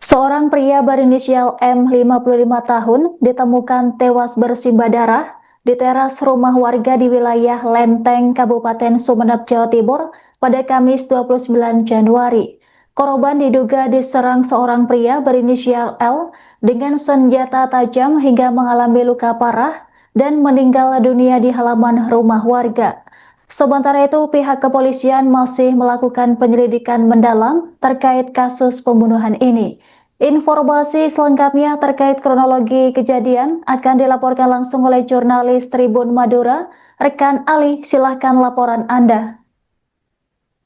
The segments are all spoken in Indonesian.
Seorang pria berinisial M 55 tahun ditemukan tewas bersimbah darah di teras rumah warga di wilayah Lenteng, Kabupaten Sumeneb, Jawa Timur pada Kamis 29 Januari. Korban diduga diserang seorang pria berinisial L dengan senjata tajam hingga mengalami luka parah dan meninggal dunia di halaman rumah warga. Sementara itu, pihak kepolisian masih melakukan penyelidikan mendalam terkait kasus pembunuhan ini. Informasi selengkapnya terkait kronologi kejadian akan dilaporkan langsung oleh jurnalis Tribun Madura. Rekan Ali, silahkan laporan Anda.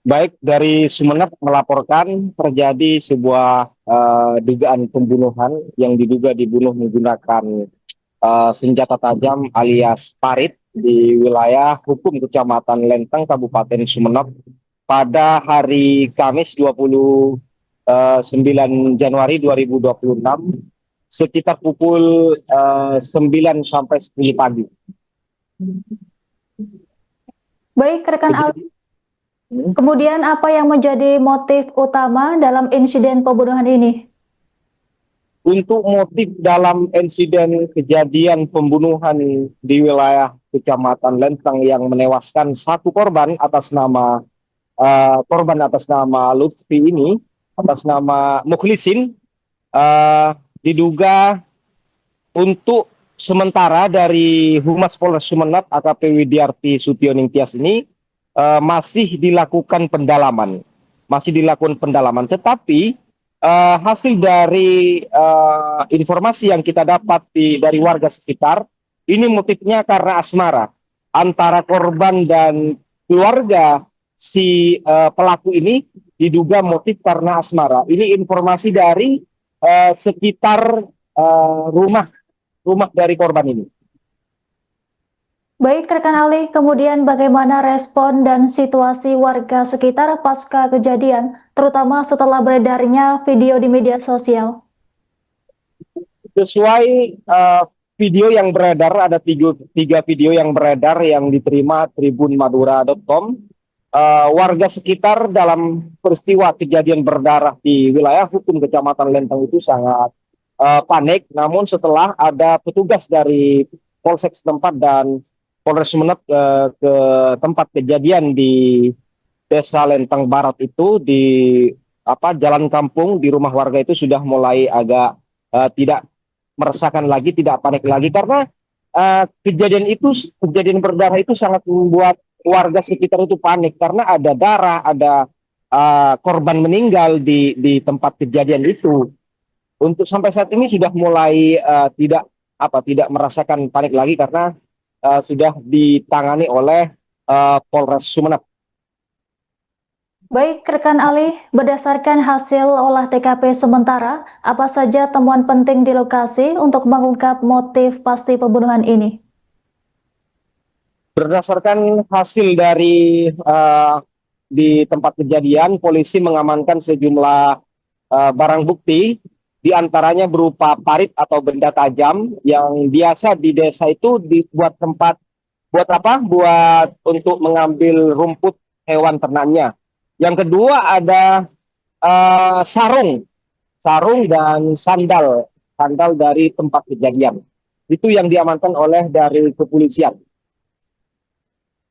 Baik, dari Sumeneb melaporkan terjadi sebuah dugaan pembunuhan yang diduga dibunuh menggunakan senjata tajam alias parit di wilayah hukum Kecamatan Lenteng, Kabupaten Sumeneb pada hari Kamis 29 Januari 2026 sekitar pukul 9 sampai 10 pagi. Baik, rekan Ali. Kemudian apa yang menjadi motif utama dalam insiden pembunuhan ini? Untuk motif dalam insiden kejadian pembunuhan di wilayah Kecamatan Lenteng yang menewaskan satu korban atas nama Lutfi ini, atas nama Mukhlisin, diduga untuk sementara dari Humas Polres Sumeneb AKP Widiarti Sutioning Tias ini masih dilakukan pendalaman, tetapi hasil dari informasi yang kita dapat dari warga sekitar, ini motifnya karena asmara antara korban dan keluarga si pelaku ini, diduga motif karena asmara. Ini informasi dari sekitar rumah dari korban ini. Baik, rekan Ali, kemudian bagaimana respon dan situasi warga sekitar pasca kejadian, terutama setelah beredarnya video di media sosial? Sesuai video yang beredar, ada tiga video yang beredar yang diterima tribunmadura.com. Warga sekitar dalam peristiwa kejadian berdarah di wilayah hukum Kecamatan Lenteng itu sangat panik. Namun setelah ada petugas dari Polsek setempat dan Polres Sumeneb ke tempat kejadian di Desa Lenteng Barat itu, di jalan kampung di rumah warga itu sudah mulai agak tidak meresahkan lagi, tidak panik lagi, karena kejadian berdarah itu sangat membuat warga sekitar itu panik karena ada darah, ada korban meninggal di tempat kejadian itu. Untuk sampai saat ini sudah mulai tidak merasakan panik lagi karena sudah ditangani oleh Polres Sumeneb. Baik, rekan Ali, berdasarkan hasil olah TKP sementara, apa saja temuan penting di lokasi untuk mengungkap motif pasti pembunuhan ini? Berdasarkan hasil dari di tempat kejadian, polisi mengamankan sejumlah barang bukti, diantaranya berupa parit atau benda tajam yang biasa di desa itu dibuat tempat buat untuk mengambil rumput hewan ternaknya. Yang kedua ada sarung dan sandal dari tempat kejadian. Itu yang diamankan oleh dari kepolisian.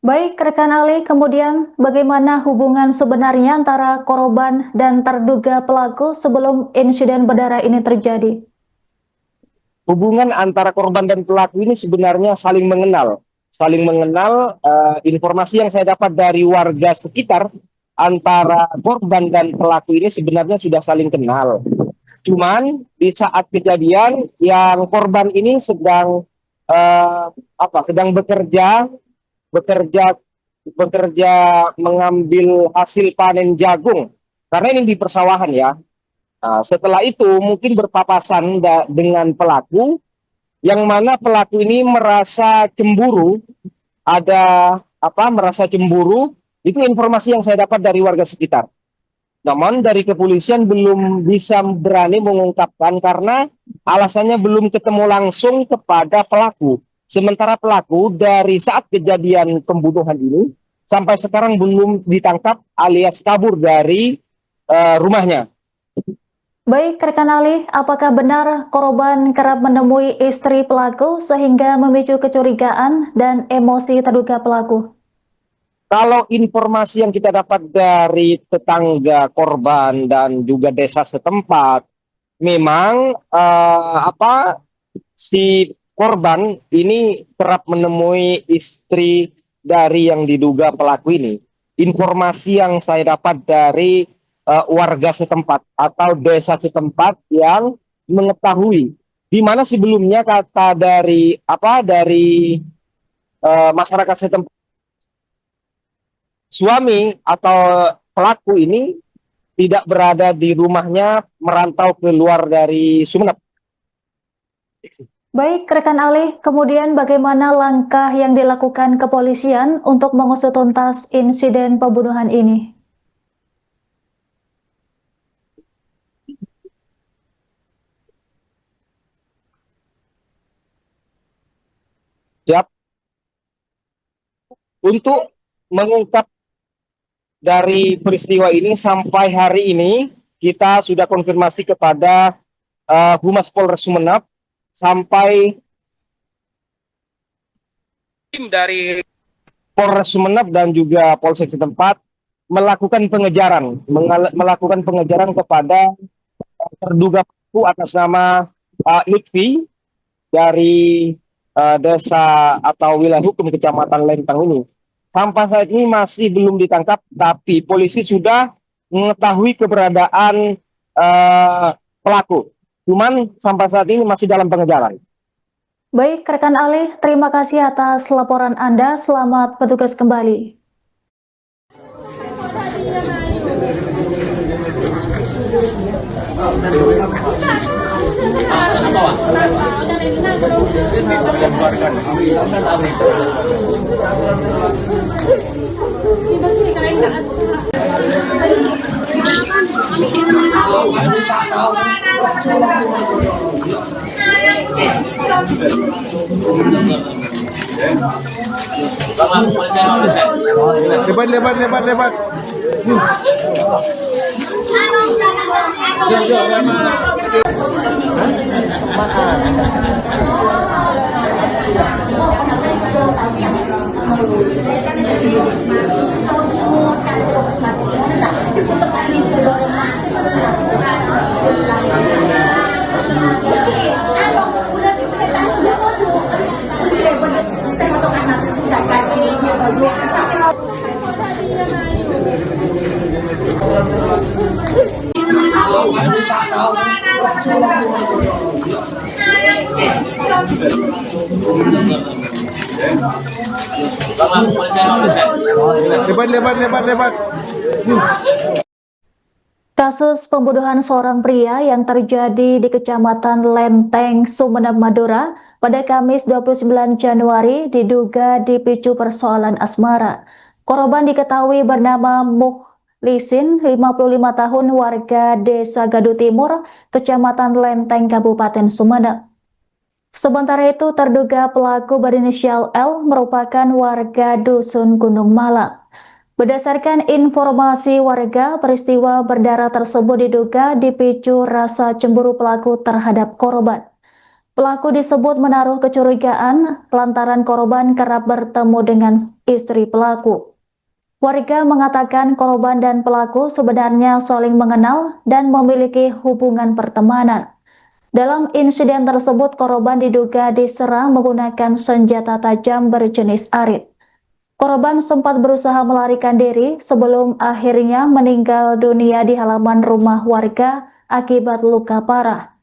Baik, rekan Ali, kemudian bagaimana hubungan sebenarnya antara korban dan terduga pelaku sebelum insiden berdarah ini terjadi? Hubungan antara korban dan pelaku ini sebenarnya saling mengenal. Informasi yang saya dapat dari warga sekitar, antara korban dan pelaku ini sebenarnya sudah saling kenal. Cuman di saat kejadian yang korban ini sedang bekerja mengambil hasil panen jagung, karena ini di persawahan ya. Setelah itu mungkin berpapasan dengan pelaku, yang mana pelaku ini merasa cemburu, itu informasi yang saya dapat dari warga sekitar. Namun dari kepolisian belum bisa berani mengungkapkan karena alasannya belum ketemu langsung kepada pelaku. Sementara pelaku dari saat kejadian pembunuhan ini sampai sekarang belum ditangkap alias kabur dari rumahnya. Baik, rekan Ali, apakah benar korban kerap menemui istri pelaku sehingga memicu kecurigaan dan emosi terduga pelaku? Kalau informasi yang kita dapat dari tetangga korban dan juga desa setempat, memang si korban ini kerap menemui istri dari yang diduga pelaku ini. Informasi yang saya dapat dari warga setempat atau desa setempat yang mengetahui di mana sebelumnya kata dari masyarakat setempat, suami atau pelaku ini tidak berada di rumahnya, merantau keluar dari Sumeneb. Baik, rekan Ali, kemudian bagaimana langkah yang dilakukan kepolisian untuk mengusut tuntas insiden pembunuhan ini? Siap. Untuk mengungkap dari peristiwa ini sampai hari ini kita sudah konfirmasi kepada Humas Polres Sumeneb sampai tim dari Polres Sumeneb dan juga Polsek setempat melakukan pengejaran kepada terduga pelaku atas nama Lutfi dari desa atau wilayah hukum Kecamatan Lentang ini. Sampai saat ini masih belum ditangkap, tapi polisi sudah mengetahui keberadaan pelaku. Cuman sampai saat ini masih dalam pengejaran. Baik, rekan Ali, terima kasih atas laporan Anda. Selamat bertugas kembali. Lebat. Lebat. Kasus pembunuhan seorang pria yang terjadi di Kecamatan Lenteng, Sumeneb, Madura pada Kamis 29 Januari diduga dipicu persoalan asmara. Korban diketahui bernama Mukhlisin, 55 tahun, warga Desa Gaduh Timur, Kecamatan Lenteng, Kabupaten Sumeneb. Sementara itu, terduga pelaku berinisial L merupakan warga Dusun Gunung Malang. Berdasarkan informasi warga, peristiwa berdarah tersebut diduga dipicu rasa cemburu pelaku terhadap korban. Pelaku disebut menaruh kecurigaan lantaran korban kerap bertemu dengan istri pelaku. Warga mengatakan korban dan pelaku sebenarnya saling mengenal dan memiliki hubungan pertemanan. Dalam insiden tersebut, korban diduga diserang menggunakan senjata tajam berjenis arit. Korban sempat berusaha melarikan diri sebelum akhirnya meninggal dunia di halaman rumah warga akibat luka parah.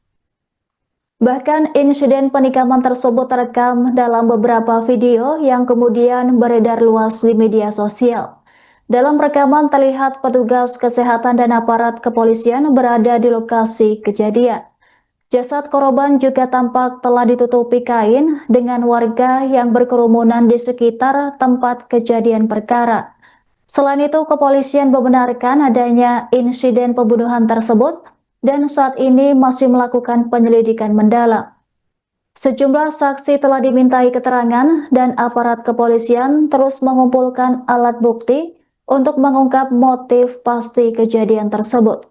Bahkan insiden penikaman tersebut terekam dalam beberapa video yang kemudian beredar luas di media sosial. Dalam rekaman terlihat petugas kesehatan dan aparat kepolisian berada di lokasi kejadian. Jasad korban juga tampak telah ditutupi kain dengan warga yang berkerumunan di sekitar tempat kejadian perkara. Selain itu, kepolisian membenarkan adanya insiden pembunuhan tersebut dan saat ini masih melakukan penyelidikan mendalam. Sejumlah saksi telah dimintai keterangan dan aparat kepolisian terus mengumpulkan alat bukti untuk mengungkap motif pasti kejadian tersebut.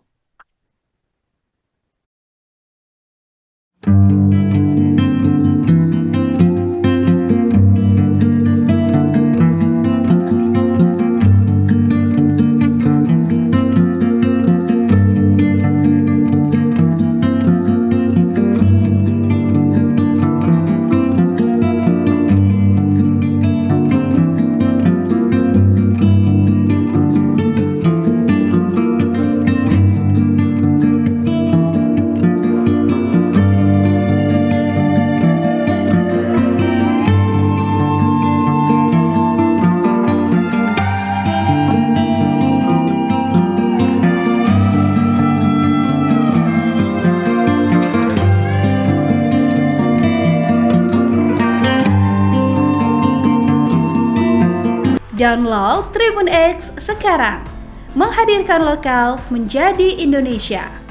Download Tribun X sekarang, menghadirkan lokal menjadi Indonesia.